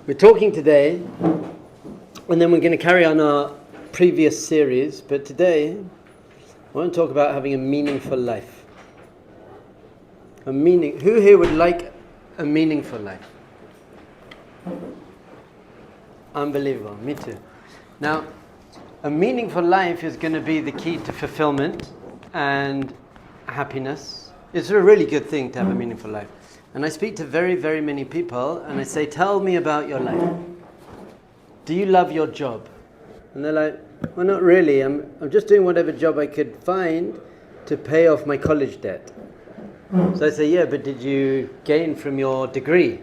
We're talking today, and then we're going to carry on our previous series, but today I want to talk about having a meaningful life. Who here would like a meaningful life? Unbelievable, me too. Now, a meaningful life is going to be the key to fulfillment and happiness. It's a really good thing to have a meaningful life. And I speak to very, very many people and I say, tell me about your life. Do you love your job? And they're like, well, not really. I'm just doing whatever job I could find to pay off my college debt. So I say, yeah, but did you gain from your degree?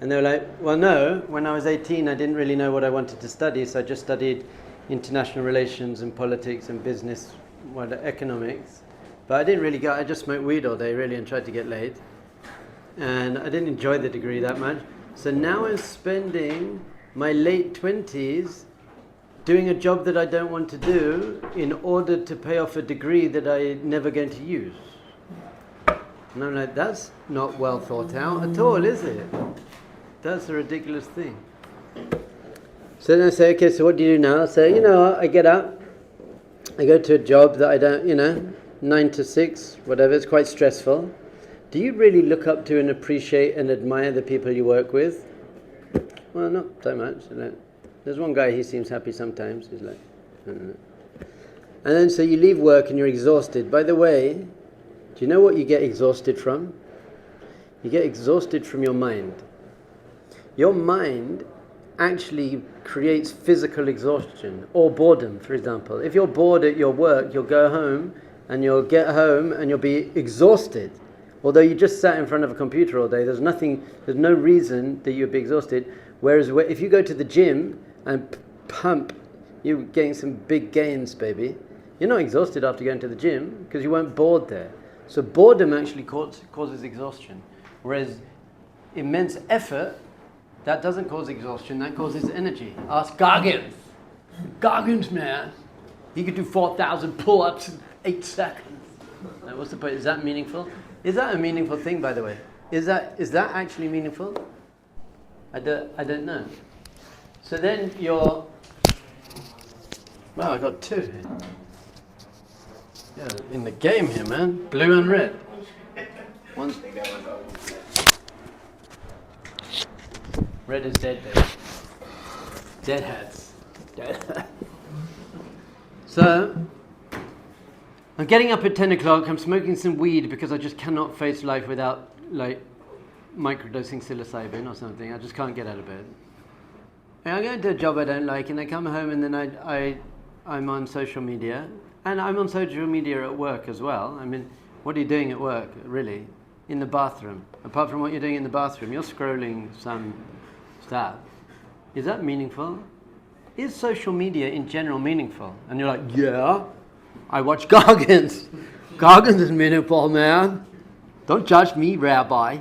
And they were like, well, no. When I was 18, I didn't really know what I wanted to study, so I just studied international relations and politics and business, economics. But I didn't really I just smoked weed all day, really, and tried to get laid. And I didn't enjoy the degree that much. So now I'm spending my late 20s doing a job that I don't want to do in order to pay off a degree that I'm never going to use. And I'm like, that's not well thought out at all, is it? That's a ridiculous thing. So then I say, okay, so what do you do now? So, I get up, I go to a job that I don't, 9 to 6, whatever, it's quite stressful. Do you really look up to and appreciate and admire the people you work with? Well, not so much. There's one guy, he seems happy sometimes. He's like, I don't know. And then so you leave work and you're exhausted. By the way, do you know what you get exhausted from? You get exhausted from your mind. Your mind actually creates physical exhaustion or boredom, for example. If you're bored at your work, you'll go home and you'll get home and you'll be exhausted. Although you just sat in front of a computer all day, there's no reason that you'd be exhausted. Whereas if you go to the gym and pump, you're getting some big gains, baby. You're not exhausted after going to the gym because you weren't bored there. So boredom actually causes exhaustion. Whereas immense effort, that doesn't cause exhaustion, that causes energy. Ask Goggins. Goggins, man. He could do 4,000 pull-ups in 8 seconds. Now, what's the point? Is that meaningful? Is that a meaningful thing, by the way? Is that actually meaningful? I don't know. So then you're... Wow, I got 2 here. Yeah, in the game here, man. Blue and red. One. Red is dead, baby. Dead hats. Dead. So... I'm getting up at 10 o'clock, I'm smoking some weed because I just cannot face life without, microdosing psilocybin or something. I just can't get out of bed. And I go into a job I don't like, and I come home and then I'm on social media. And I'm on social media at work as well. I mean, what are you doing at work, really? In the bathroom. Apart from what you're doing in the bathroom, you're scrolling some stuff. Is that meaningful? Is social media in general meaningful? And you're like, yeah. I watch Goggins. Goggins is meaningful, man. Don't judge me, Rabbi.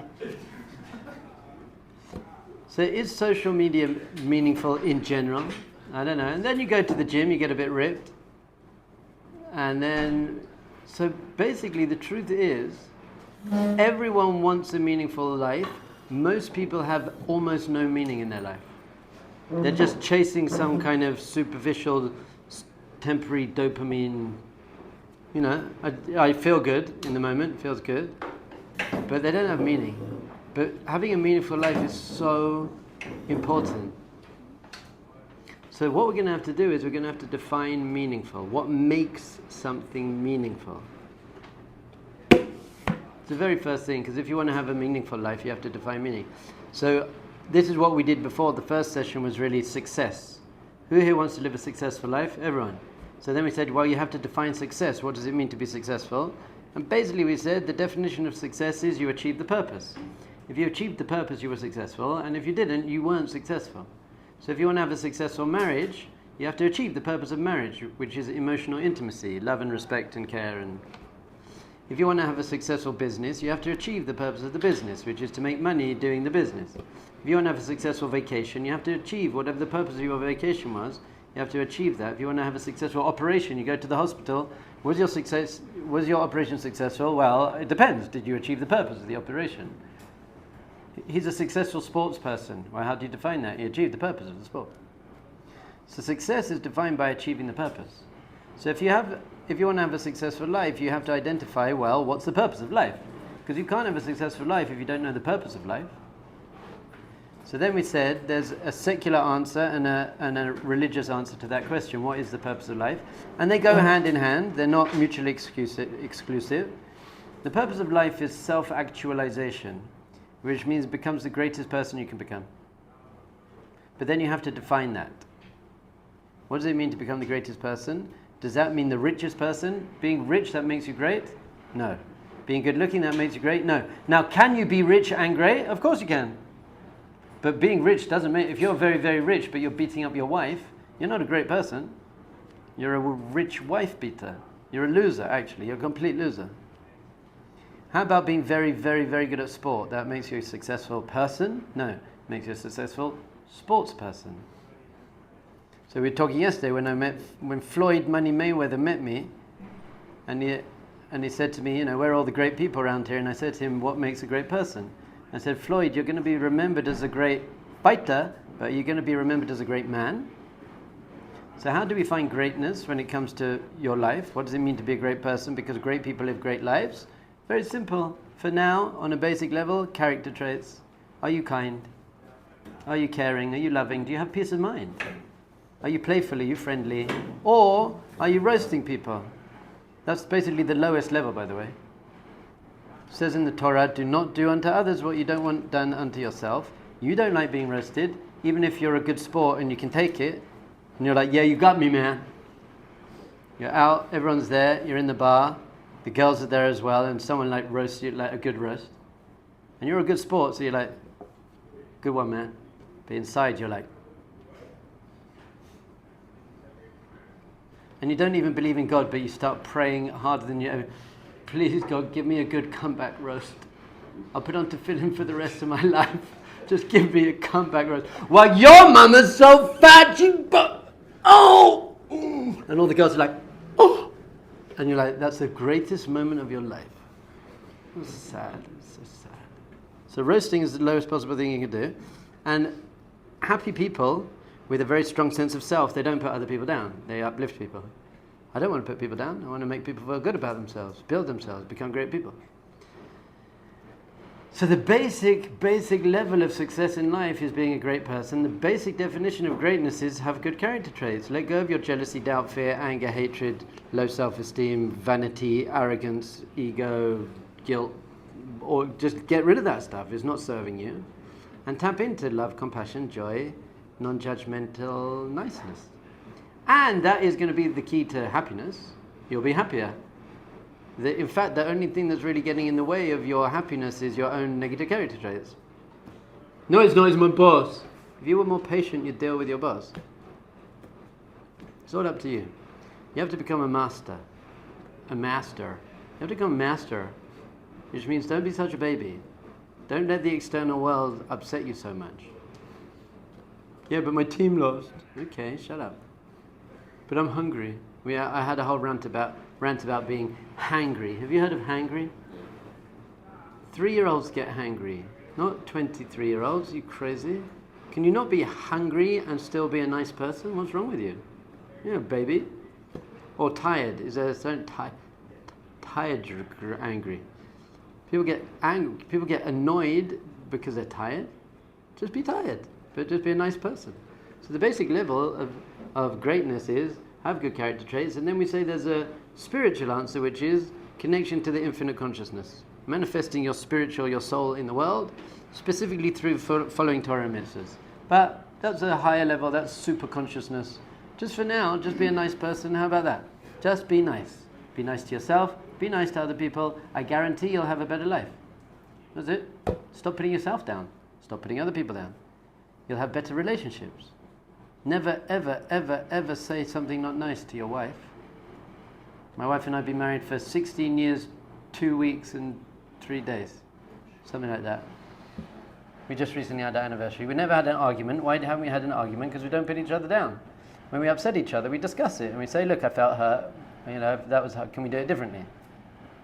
So is social media meaningful in general? I don't know. And then you go to the gym, you get a bit ripped. And then, so basically the truth is, everyone wants a meaningful life. Most people have almost no meaning in their life. They're just chasing some kind of superficial, temporary dopamine. I feel good in the moment, it feels good, but they don't have meaning. But having a meaningful life is so important. So what we're going to have to do is we're going to have to define meaningful. What makes something meaningful? It's the very first thing, because if you want to have a meaningful life, you have to define meaning. So this is what we did before. The first session was really success. Who here wants to live a successful life? Everyone. So then we said, well, you have to define success. What does it mean to be successful? And basically we said the definition of success is you achieve the purpose. If you achieved the purpose, you were successful. And if you didn't, you weren't successful. So if you want to have a successful marriage, you have to achieve the purpose of marriage, which is emotional intimacy, love and respect and care. And if you want to have a successful business, you have to achieve the purpose of the business, which is to make money doing the business. If you want to have a successful vacation, you have to achieve whatever the purpose of your vacation was. You have to achieve that. If you want to have a successful operation, you go to the hospital. Was your operation successful? Well, it depends. Did you achieve the purpose of the operation? He's a successful sports person. Well, how do you define that? He achieved the purpose of the sport. So success is defined by achieving the purpose. So if you want to have a successful life, you have to identify, well, what's the purpose of life? Because you can't have a successful life if you don't know the purpose of life. So then we said there's a secular answer and a religious answer to that question. What is the purpose of life? And they go hand in hand. They're not mutually exclusive. The purpose of life is self-actualization, which means becomes the greatest person you can become. But then you have to define that. What does it mean to become the greatest person? Does that mean the richest person? Being rich, that makes you great? No. Being good looking, that makes you great? No. Now, can you be rich and great? Of course you can. But being rich doesn't mean, if you're very, very rich, but you're beating up your wife, you're not a great person. You're a rich wife beater. You're a loser, actually. You're a complete loser. How about being very, very, very good at sport? That makes you a successful person? No. It makes you a successful sports person. So we were talking yesterday when Floyd Money Mayweather met me, and he said to me, where are all the great people around here? And I said to him, what makes a great person? I said, Floyd, you're going to be remembered as a great fighter, but you're going to be remembered as a great man. So how do we find greatness when it comes to your life? What does it mean to be a great person? Because great people live great lives. Very simple. For now, on a basic level, character traits. Are you kind? Are you caring? Are you loving? Do you have peace of mind? Are you playful? Are you friendly? Or are you roasting people? That's basically the lowest level, by the way. It says in the Torah, do not do unto others what you don't want done unto yourself. You don't like being roasted, even if you're a good sport and you can take it. And you're like, yeah, you got me, man. You're out, everyone's there, you're in the bar, the girls are there as well, and someone like roasts you like a good roast. And you're a good sport, so you're like, good one, man. But inside you're like, and you don't even believe in God, but you start praying harder than you ever. Please, God, give me a good comeback roast. I'll put on tefillin for the rest of my life. Just give me a comeback roast. Well, your mama's so fat, oh! And all the girls are like, oh! And you're like, that's the greatest moment of your life. It's sad. It's so sad. So roasting is the lowest possible thing you can do. And happy people with a very strong sense of self, they don't put other people down. They uplift people. I don't want to put people down. I want to make people feel good about themselves, build themselves, become great people. So the basic level of success in life is being a great person. The basic definition of greatness is have good character traits. Let go of your jealousy, doubt, fear, anger, hatred, low self-esteem, vanity, arrogance, ego, guilt, or just get rid of that stuff. It's not serving you. And tap into love, compassion, joy, non-judgmental niceness. And that is going to be the key to happiness. You'll be happier. In fact, the only thing that's really getting in the way of your happiness is your own negative character traits. No, it's not, it's my boss. If you were more patient, you'd deal with your boss. It's all up to you. You have to become a master. A master. You have to become a master, which means don't be such a baby. Don't let the external world upset you so much. Yeah, but my team lost. Okay, shut up. But I'm hungry. I had a whole rant about being hangry. Have you heard of hangry? 3-year-olds get hangry, not 23-year-olds. You crazy? Can you not be hungry and still be a nice person? What's wrong with you? Yeah, baby. Or tired. Is there a certain tired or angry? People get angry. People get annoyed because they're tired. Just be tired, but just be a nice person. So the basic level of greatness is have good character traits, and then we say there's a spiritual answer, which is connection to the infinite consciousness, manifesting your soul in the world, specifically through following Torah and mitzvahs. But that's a higher level, that's super consciousness. Just for now, just be a nice person. How about that? Just be nice. Be nice to yourself, be nice to other people. I guarantee you'll have a better life. That's it. Stop putting yourself down. Stop putting other people down. You'll have better relationships. Never, ever, ever, ever say something not nice to your wife. My wife and I have been married for 16 years, 2 weeks and 3 days. Something like that. We just recently had our anniversary. We never had an argument. Why haven't we had an argument? Because we don't put each other down. When we upset each other, we discuss it. And we say, look, I felt hurt. If that was hurt, can we do it differently?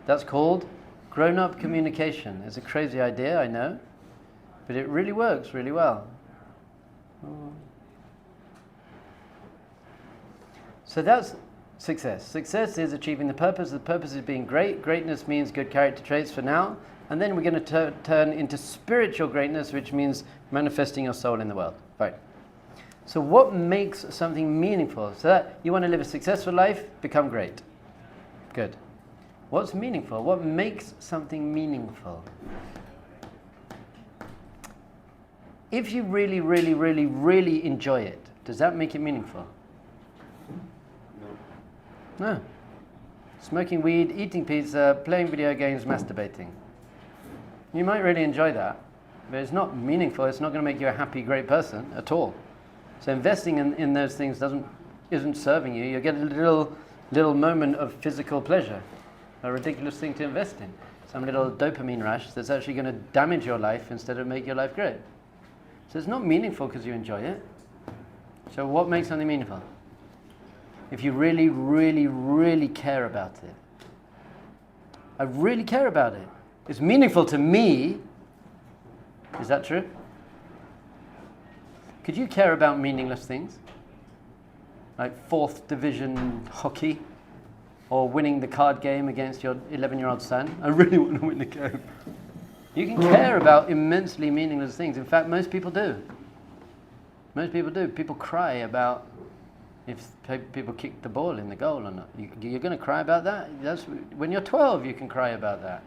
That's called grown-up communication. It's a crazy idea, I know. But it really works really well. So that's success. Success is achieving the purpose. The purpose is being great. Greatness means good character traits for now. And then we're going to turn into spiritual greatness, which means manifesting your soul in the world. Right. So what makes something meaningful? So that you want to live a successful life, become great. Good. What's meaningful? What makes something meaningful? If you really, really, really, really enjoy it, does that make it meaningful? No. Smoking weed, eating pizza, playing video games, masturbating. You might really enjoy that, but it's not meaningful. It's not going to make you a happy, great person at all. So investing in those things isn't serving you. You get a little moment of physical pleasure, a ridiculous thing to invest in. Some little dopamine rush that's actually going to damage your life instead of make your life great. So it's not meaningful because you enjoy it. So what makes something meaningful? If you really, really, really care about it. I really care about it. It's meaningful to me. Is that true? Could you care about meaningless things? Like 4th division hockey? Or winning the card game against your 11-year-old son? I really want to win the game. You can care about immensely meaningless things. In fact, most people do. Most people do. People cry about if people kick the ball in the goal or not. You're going to cry about that? When you're 12, you can cry about that.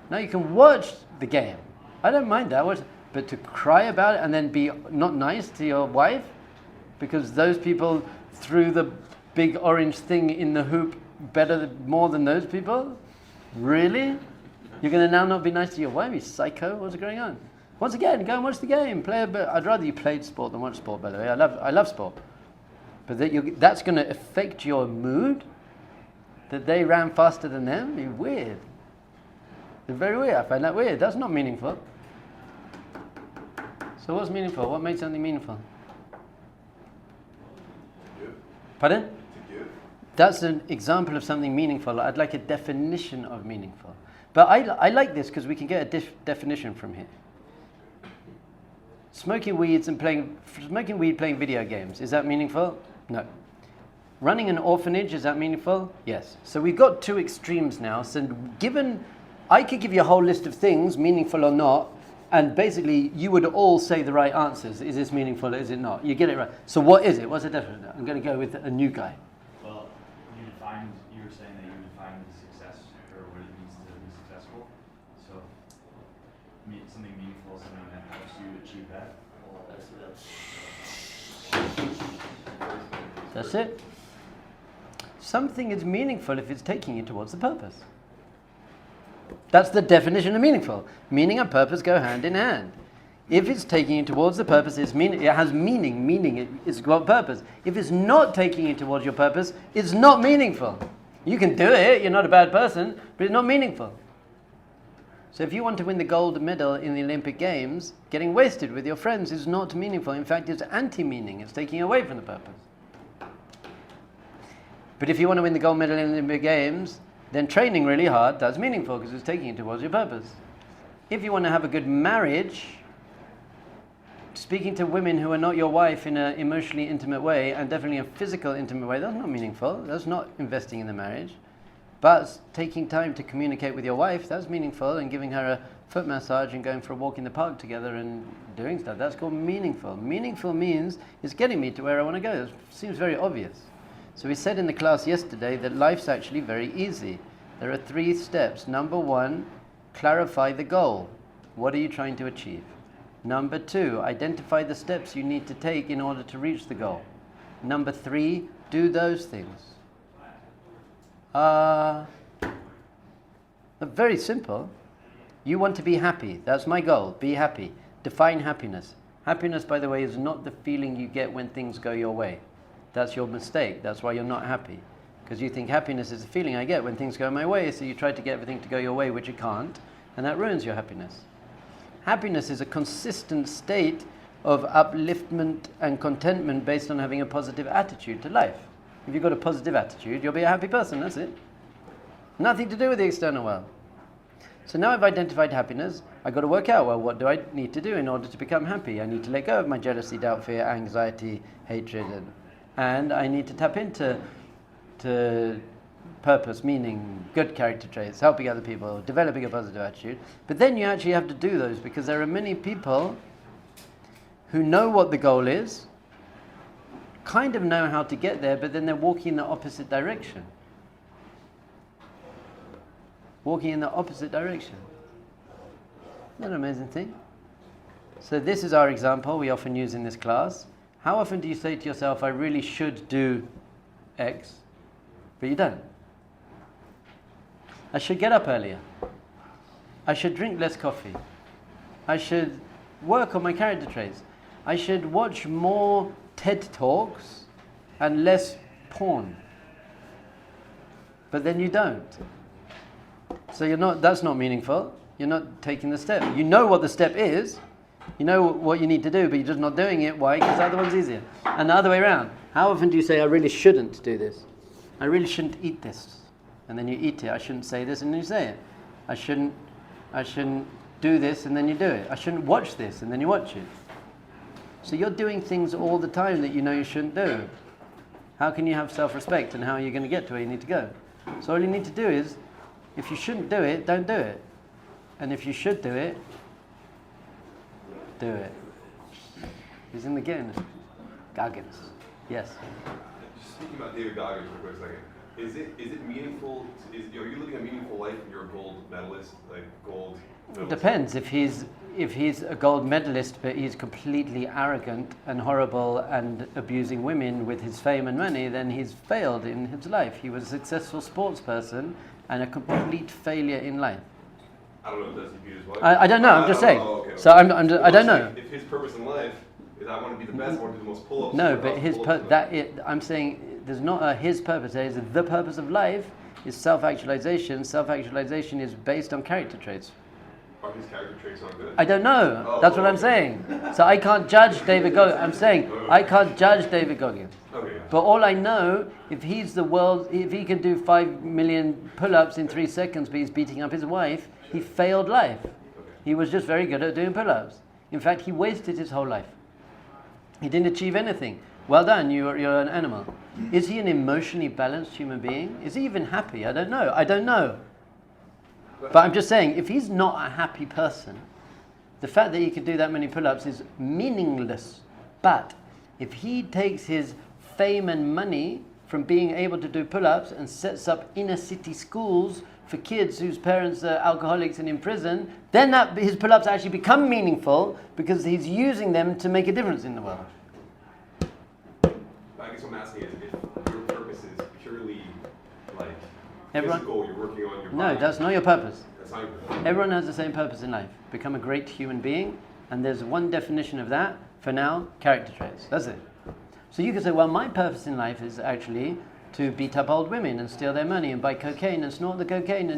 Now you can watch the game. I don't mind that. But to cry about it and then be not nice to your wife because those people threw the big orange thing in the hoop more than those people? Really? You're going to now not be nice to your wife? You psycho? What's going on? Once again, go and watch the game. Play a bit. I'd rather you played sport than watch sport, by the way. I love sport. But that's going to affect your mood? That they ran faster than them? You're weird. It's very weird. I find that weird. That's not meaningful. So what's meaningful? What makes something meaningful? Pardon? That's an example of something meaningful. I'd like a definition of meaningful. But I like this because we can get a definition from here. Smoking weed, playing video games. Is that meaningful? No. Running an orphanage, is that meaningful? Yes. So we've got two extremes now. So I could give you a whole list of things, meaningful or not, and basically you would all say the right answers. Is this meaningful or is it not? You get it right. So what is it? What's the definition? I'm going to go with a new guy. Well, you were saying that you defined success or what it means to be successful. So something meaningful is something that helps you achieve that. That's it. Something is meaningful if it's taking you towards the purpose. That's the definition of meaningful. Meaning and purpose go hand in hand. If it's taking you towards the purpose, it has meaning. Meaning it's got purpose. If it's not taking you towards your purpose, it's not meaningful. You can do it, you're not a bad person, but it's not meaningful. So if you want to win the gold medal in the Olympic Games, getting wasted with your friends is not meaningful. In fact, it's anti-meaning. It's taking you away from the purpose. But if you want to win the gold medal in the Olympic Games, then training really hard, that's meaningful because it's taking you towards your purpose. If you want to have a good marriage, speaking to women who are not your wife in an emotionally intimate way, and definitely a physical intimate way, that's not meaningful. That's not investing in the marriage. But taking time to communicate with your wife, that's meaningful, and giving her a foot massage and going for a walk in the park together and doing stuff, that's called meaningful. Meaningful means it's getting me to where I want to go. It seems very obvious. So we said in the class yesterday that life's actually very easy. There are 3 steps. Number 1, clarify the goal. What are you trying to achieve? Number 2, identify the steps you need to take in order to reach the goal. Number 3, do those things. Very simple. You want to be happy. That's my goal. Be happy. Define happiness. Happiness, by the way, is not the feeling you get when things go your way. That's your mistake. That's why you're not happy. Because you think happiness is the feeling I get when things go my way, so you try to get everything to go your way, which it can't, and that ruins your happiness. Happiness is a consistent state of upliftment and contentment based on having a positive attitude to life. If you've got a positive attitude, you'll be a happy person, that's it. Nothing to do with the external world. So now I've identified happiness. I got to work out, well, what do I need to do in order to become happy? I need to let go of my jealousy, doubt, fear, anxiety, hatred, and I need to tap into purpose, meaning, good character traits, helping other people, developing a positive attitude. But then you actually have to do those, because there are many people who know what the goal is, kind of know how to get there, but then they're walking in the opposite direction. Walking in the opposite direction. Isn't that an amazing thing? So this is our example we often use in this class. How often do you say to yourself, I really should do X, but you don't? I should get up earlier. I should drink less coffee. I should work on my character traits. I should watch more TED Talks and less porn. But then you don't. So that's not meaningful. You're not taking the step. You know what the step is. You know what you need to do, but you're just not doing it. Why? Because the other one's easier. And the other way around. How often do you say, I really shouldn't do this? I really shouldn't eat this. And then you eat it. I shouldn't say this, and then you say it. I shouldn't do this, and then you do it. I shouldn't watch this, and then you watch it. So you're doing things all the time that you know you shouldn't do. How can you have self-respect, and how are you going to get to where you need to go? So all you need to do is, if you shouldn't do it, don't do it. And if you should do it, do it. He's in the game. Goggins. Yes. Just speaking about David Goggins for a quick second. Is it meaningful? Are you living a meaningful life if you're a gold medalist, like gold? It depends. If he's a gold medalist, but he's completely arrogant and horrible and abusing women with his fame and money, then he's failed in his life. He was a successful sports person and a complete failure in life. I don't know. Does he beat his wife? I don't know. I'm just saying. Okay. So I don't know. If his purpose in life is I want to be the best, I want to do the most pull-ups. No, but I'm saying there's not a his purpose. There is the purpose of life is self-actualization. Self-actualization is based on character traits. Are his character traits not good? I don't know. That's what I'm saying. So I can't judge David Goggins. I'm saying I can't judge David Goggins. Okay. But all I know, if he can do 5 million pull-ups in 3 seconds, but he's beating up his wife, he failed life. Okay. He was just very good at doing pull-ups. In fact, he wasted his whole life. He didn't achieve anything. Well done, you're an animal. Is he an emotionally balanced human being? Is he even happy? I don't know. But I'm just saying, if he's not a happy person, the fact that he could do that many pull-ups is meaningless. But if he takes his fame and money from being able to do pull-ups and sets up inner city schools for kids whose parents are alcoholics and in prison, then his pull-ups actually become meaningful because he's using them to make a difference in the world. I guess what I'm asking is if your purpose is purely like Everyone? physical, you're working on your body. No, that's not your purpose. That's not your purpose. Everyone has the same purpose in life. Become a great human being, and there's one definition of that, for now, character traits. That's it. So you can say, well, my purpose in life is actually to beat up old women and steal their money and buy cocaine and snort the cocaine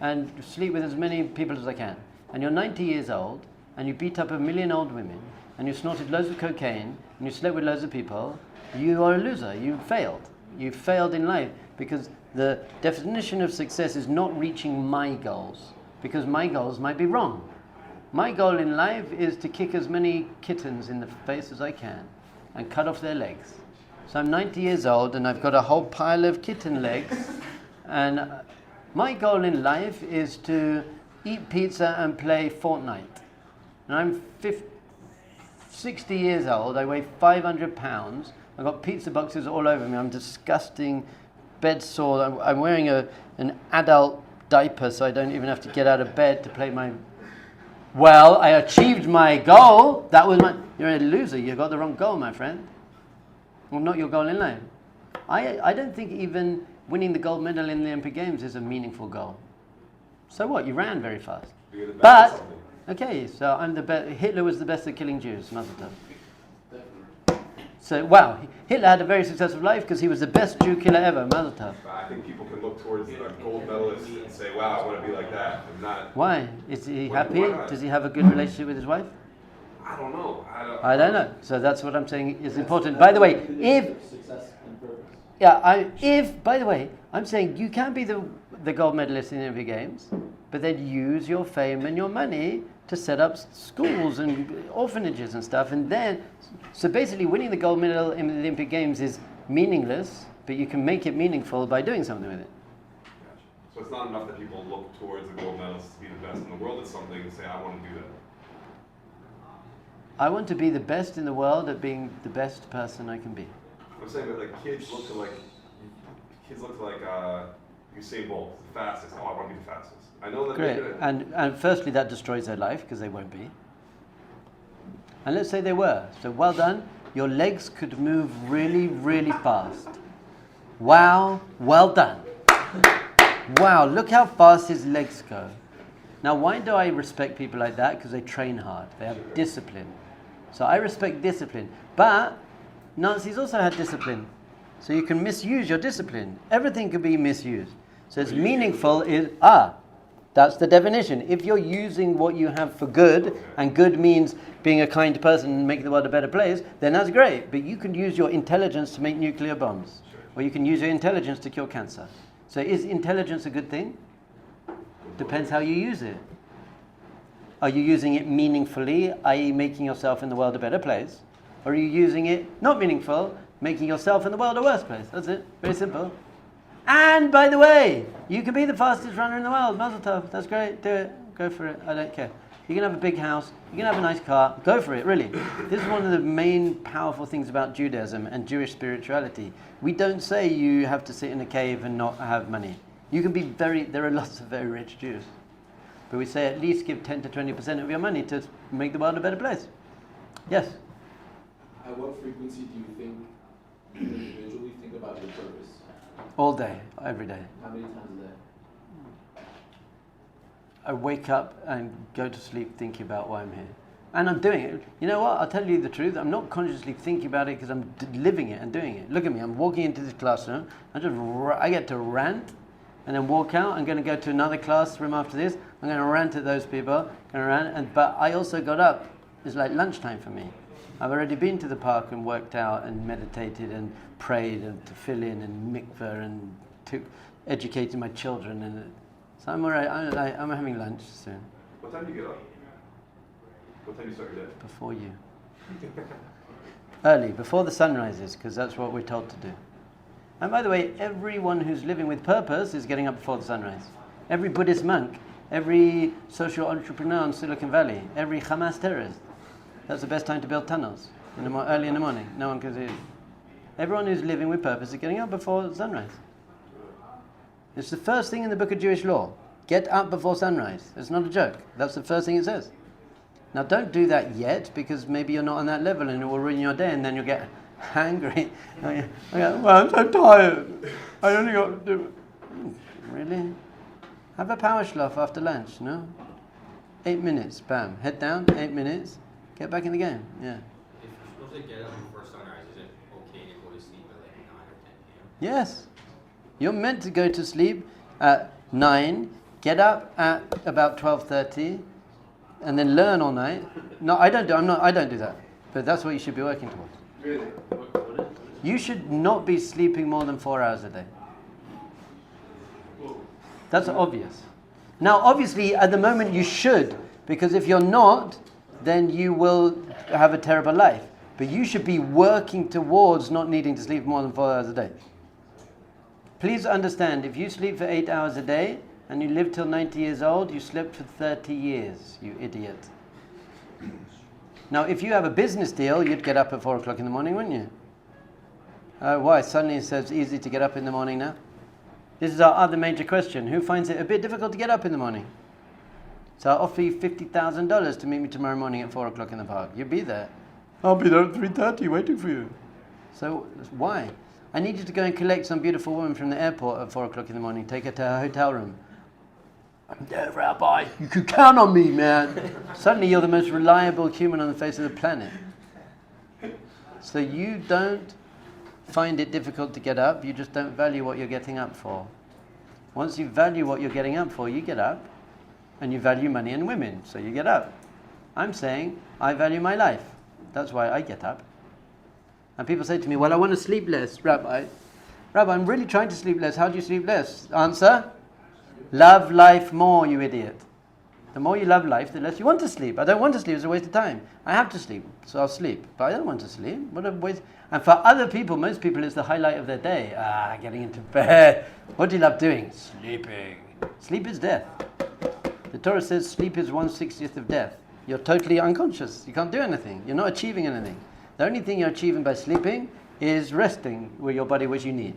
and sleep with as many people as I can. And you're 90 years old, and you beat up 1 million old women, and you snorted loads of cocaine, and you slept with loads of people, you are a loser. You failed. You failed in life, because the definition of success is not reaching my goals, because my goals might be wrong. My goal in life is to kick as many kittens in the face as I can and cut off their legs. So I'm 90 years old and I've got a whole pile of kitten legs, and my goal in life is to eat pizza and play Fortnite. And I'm 60 years old, I weigh 500 pounds, I've got pizza boxes all over me, I'm disgusting, bed sore, I'm wearing an adult diaper so I don't even have to get out of bed to play my... Well, I achieved my goal, you're a loser, you got the wrong goal, my friend. Well, not your goal in life. I don't think even winning the gold medal in the Olympic Games is a meaningful goal. So what? You ran very fast. But, okay, so I'm the best. Hitler was the best at killing Jews, Mazel tov. So, wow, Hitler had a very successful life because he was the best Jew killer ever, Mazel tov. I think people can look towards a gold medalist and say, wow, I want to be like that. And not. Why? Is he Why happy? not? Does he have a good relationship with his wife? I don't know. I don't know. So that's what I'm saying is important. By the way, by the way, I'm saying you can be the gold medalist in the Olympic Games, but they'd use your fame and your money to set up schools and orphanages and stuff. And then, so basically winning the gold medal in the Olympic Games is meaningless, but you can make it meaningful by doing something with it. Gotcha. So it's not enough that people look towards the gold medalists to be the best in the world. It's something to say, I want to do that. I want to be the best in the world at being the best person I can be. I'm saying that like kids look to Usain Bolt, the fastest. Oh, I want to be the fastest. I know that. Great. And firstly, that destroys their life because they won't be. And let's say they were. So well done. Your legs could move really, really fast. Wow, well done. Wow, look how fast his legs go. Now, why do I respect people like that? Because they train hard. They have discipline. So I respect discipline. But Nazis also had discipline. So you can misuse your discipline. Everything can be misused. So it's meaningful is, that's the definition. If you're using what you have for good, and good means being a kind person and making the world a better place, then that's great. But you can use your intelligence to make nuclear bombs. Or you can use your intelligence to cure cancer. So is intelligence a good thing? Depends how you use it. Are you using it meaningfully, i.e. making yourself in the world a better place? Or are you using it not meaningful, making yourself in the world a worse place? That's it. Very simple. And by the way, you can be the fastest runner in the world. Mazel tov. That's great. Do it. Go for it. I don't care. You can have a big house. You can have a nice car. Go for it, really. This is one of the main powerful things about Judaism and Jewish spirituality. We don't say you have to sit in a cave and not have money. You can be there are lots of very rich Jews. But we say at least give 10 to 20% of your money to make the world a better place. Yes? At what frequency do you think you individually think about your purpose? All day, every day. How many times a day? I wake up and go to sleep thinking about why I'm here. And I'm doing it. You know what? I'll tell you the truth. I'm not consciously thinking about it because I'm living it and doing it. Look at me. I'm walking into this classroom. I get to rant and then walk out. I'm going to go to another classroom after this. I'm going to rant at those people. But I also got up. It's like lunchtime for me. I've already been to the park and worked out and meditated and prayed and to fill in and mikveh and educated my children. And so I'm all right. I'm having lunch soon. What time do you get up? What time do you start your day? Before you. Early, before the sun rises, because that's what we're told to do. And by the way, everyone who's living with purpose is getting up before the sunrise. Every Buddhist monk, every social entrepreneur in Silicon Valley, every Hamas terrorist. That's the best time to build tunnels, early in the morning. No one can see it. Everyone who's living with purpose is getting up before sunrise. It's the first thing in the book of Jewish law. Get up before sunrise. It's not a joke. That's the first thing it says. Now don't do that yet, because maybe you're not on that level and it will ruin your day, and then you'll get hangry. Well, I'm so tired. I only got to do it. Really? Have a power schlaf after lunch, no? 8 minutes, bam. Head down, 8 minutes. Get back in the game, yeah. If you're supposed to get up before sunrise, is it okay to go to sleep at like 9 or 10 p.m.? Yes. You're meant to go to sleep at 9, get up at about 12:30, and then learn all night. No, I don't do that. But that's what you should be working towards. Really? You should not be sleeping more than 4 hours a day. That's obvious. Now, obviously, at the moment you should, because if you're not, then you will have a terrible life. But you should be working towards not needing to sleep more than 4 hours a day. Please understand, if you sleep for 8 hours a day and you live till 90 years old, you slept for 30 years, you idiot. Now, if you have a business deal, you'd get up at 4 o'clock in the morning, wouldn't you? Why? Suddenly it's so easy to get up in the morning now? This is our other major question. Who finds it a bit difficult to get up in the morning? So I'll offer you $50,000 to meet me tomorrow morning at 4 o'clock in the park. You'll be there. I'll be there at 3:30 waiting for you. So why? I need you to go and collect some beautiful woman from the airport at 4 o'clock in the morning. Take her to her hotel room. I'm there, Rabbi. You can count on me, man. Suddenly you're the most reliable human on the face of the planet. So you don't find it difficult to get up. You just don't value what you're getting up for. Once you value what you're getting up for, you get up. And you value money and women, so you get up. I'm saying, I value my life. That's why I get up. And people say to me, well, I want to sleep less, Rabbi. Rabbi, I'm really trying to sleep less. How do you sleep less? Answer? Love life more, you idiot. The more you love life, the less you want to sleep. I don't want to sleep. It's a waste of time. I have to sleep, so I'll sleep. But I don't want to sleep. What a waste. And for other people, most people, it's the highlight of their day. Getting into bed. What do you love doing? Sleeping. Sleep is death. The Torah says sleep is 1/60th of death. You're totally unconscious. You can't do anything. You're not achieving anything. The only thing you're achieving by sleeping is resting where your body which you need.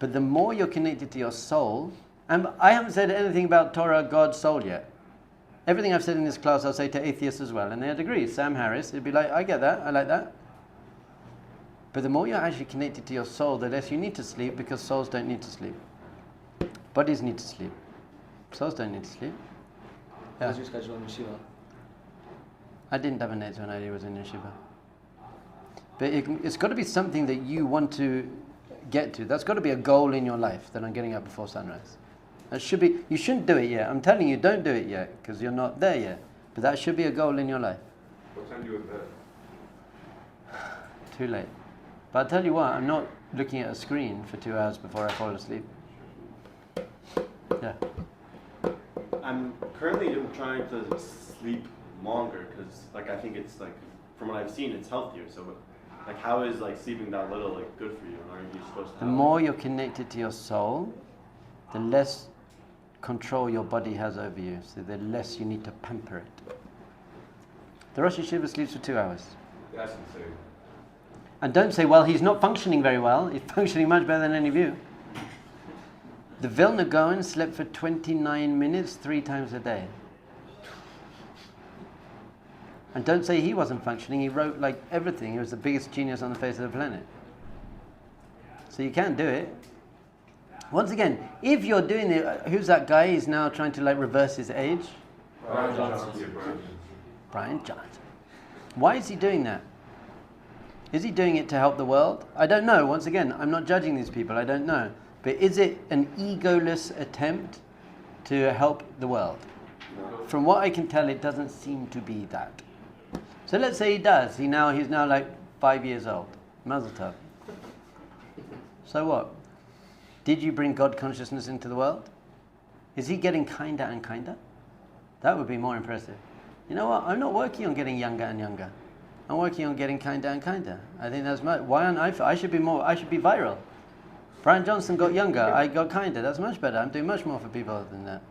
But the more you're connected to your soul, and I haven't said anything about Torah, God, soul yet. Everything I've said in this class, I'll say to atheists as well, and they'd agree. Sam Harris, it'd be like, I get that, I like that. But the more you're actually connected to your soul, the less you need to sleep, because souls don't need to sleep. Bodies need to sleep. Souls don't need to sleep. Yeah. How's your schedule in yeshiva? I didn't have a net when I was in yeshiva. But it's got to be something that you want to get to. That's got to be a goal in your life, that I'm getting up before sunrise. That should be. You shouldn't do it yet. I'm telling you, don't do it yet, because you're not there yet. But that should be a goal in your life. What time do you go to bed? Too late. But I'll tell you what, I'm not looking at a screen for 2 hours before I fall asleep. Yeah. I'm currently trying to sleep longer because, like, I think it's like, from what I've seen, it's healthier. So, like, how is like sleeping that little like good for you? And aren't you supposed to? The more you're connected to your soul, the less control your body has over you. So the less you need to pamper it. The Rosh Yeshiva sleeps for 2 hours. That's insane. And don't say, well, he's not functioning very well. He's functioning much better than any of you. The Vilna Gaon slept for 29 minutes 3 times a day. And don't say he wasn't functioning. He wrote like everything. He was the biggest genius on the face of the planet. So you can do it. Once again, if you're doing it, who's that guy? He's now trying to like reverse his age. Brian Johnson. Brian Johnson. Why is he doing that? Is he doing it to help the world? I don't know. Once again, I'm not judging these people. I don't know. But is it an egoless attempt to help the world? From what I can tell, it doesn't seem to be that. So let's say he does. He's now like 5 years old. Mazel tov. So what? Did you bring God consciousness into the world? Is he getting kinder and kinder? That would be more impressive. You know what? I'm not working on getting younger and younger. I'm working on getting kinder and kinder. I think that's much. Why aren't I should be viral. Brian Johnson got younger. I got kinder. That's much better. I'm doing much more for people than that.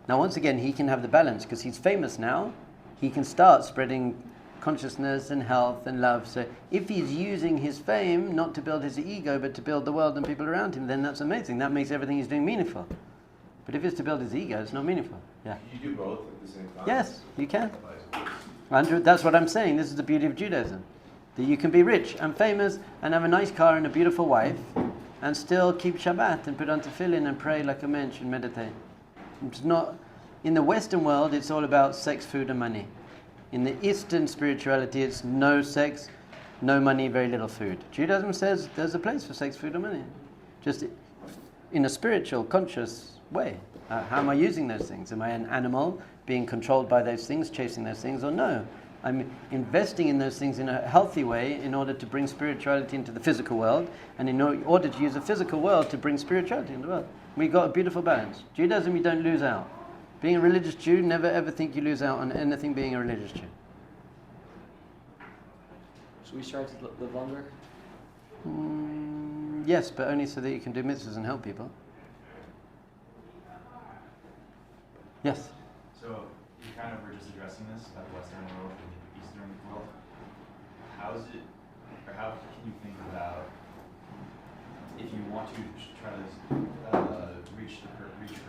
Now, once again, he can have the balance because he's famous now. He can start spreading consciousness and health and love. So if he's using his fame not to build his ego but to build the world and people around him, then that's amazing. That makes everything he's doing meaningful. But if it's to build his ego, it's not meaningful. Yeah. You do both at the same time? Yes, you can. Andrew, that's what I'm saying. This is the beauty of Judaism. That you can be rich and famous and have a nice car and a beautiful wife and still keep Shabbat and put on tefillin and pray like a mensch and meditate. It's not, in the Western world, it's all about sex, food and money. In the Eastern spirituality, it's no sex, no money, very little food. Judaism says there's a place for sex, food and money. Just in a spiritual, conscious way. How am I using those things? Am I an animal being controlled by those things, chasing those things, or no? I'm investing in those things in a healthy way in order to bring spirituality into the physical world, and in order to use the physical world to bring spirituality into the world. We've got a beautiful balance. Judaism, you don't lose out. Being a religious Jew, never ever think you lose out on anything being a religious Jew. Should we strive to live longer? Yes, but only so that you can do mitzvahs and help people. Yes? So you kind of were just addressing this about the Western world and the Eastern world. How is it, or how can you think about if you want to try to reach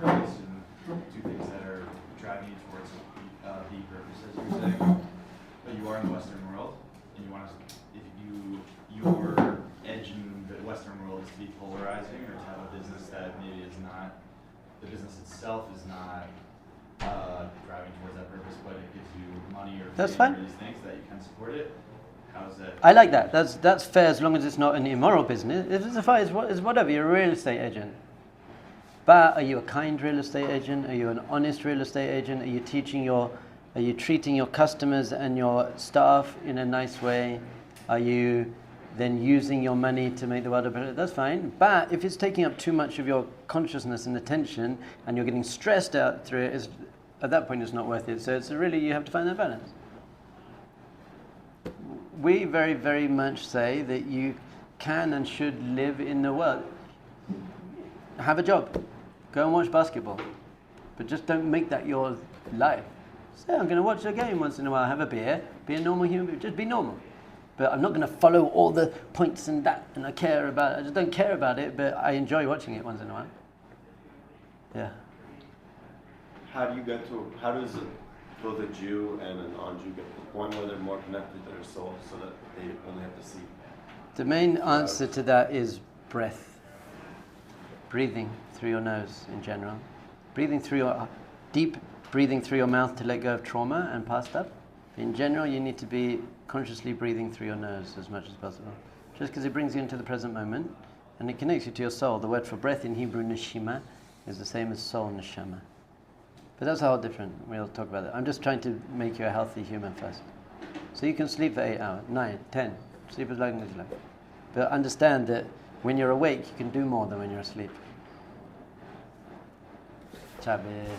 purpose and do things that are driving you towards the purpose, as you're saying, but you are in the Western world, and you want to, if your edge in the Western world is to be polarizing, or to have a business that maybe is not, the business itself is not driving towards that purpose, but it gives you money or That's fame fine. or these things that you can support it. How's that? I like that. That's fair as long as it's not an immoral business. If it's a fight, it's whatever. You're a real estate agent. But are you a kind real estate agent? Are you an honest real estate agent? Are you treating your customers and your staff in a nice way? Are you then using your money to make the world a better, that's fine. But if it's taking up too much of your consciousness and attention and you're getting stressed out through it, at that point it's not worth it. So it's really, you have to find that balance. We very, very much say that you can and should live in the world. Have a job. Go and watch basketball. But just don't make that your life. Say, I'm going to watch a game once in a while, have a beer, be a normal human being, just be normal. But I'm not going to follow all the points and that, and I care about it. I just don't care about it, but I enjoy watching it once in a while. Yeah. How does both a Jew and a non-Jew get to the point where they're more connected to their soul so that they only have to see? The main answer to that is breath. Breathing through your nose in general. Breathing through your deep breathing through your mouth to let go of trauma and past stuff. In general, you need to be consciously breathing through your nose as much as possible. Just because it brings you into the present moment and it connects you to your soul. The word for breath in Hebrew, neshima, is the same as soul, neshama. But that's a whole different, we'll talk about that. I'm just trying to make you a healthy human first. So you can sleep for 8 hours, 9, 10, sleep as long as you like. But understand that when you're awake, you can do more than when you're asleep. Chavez.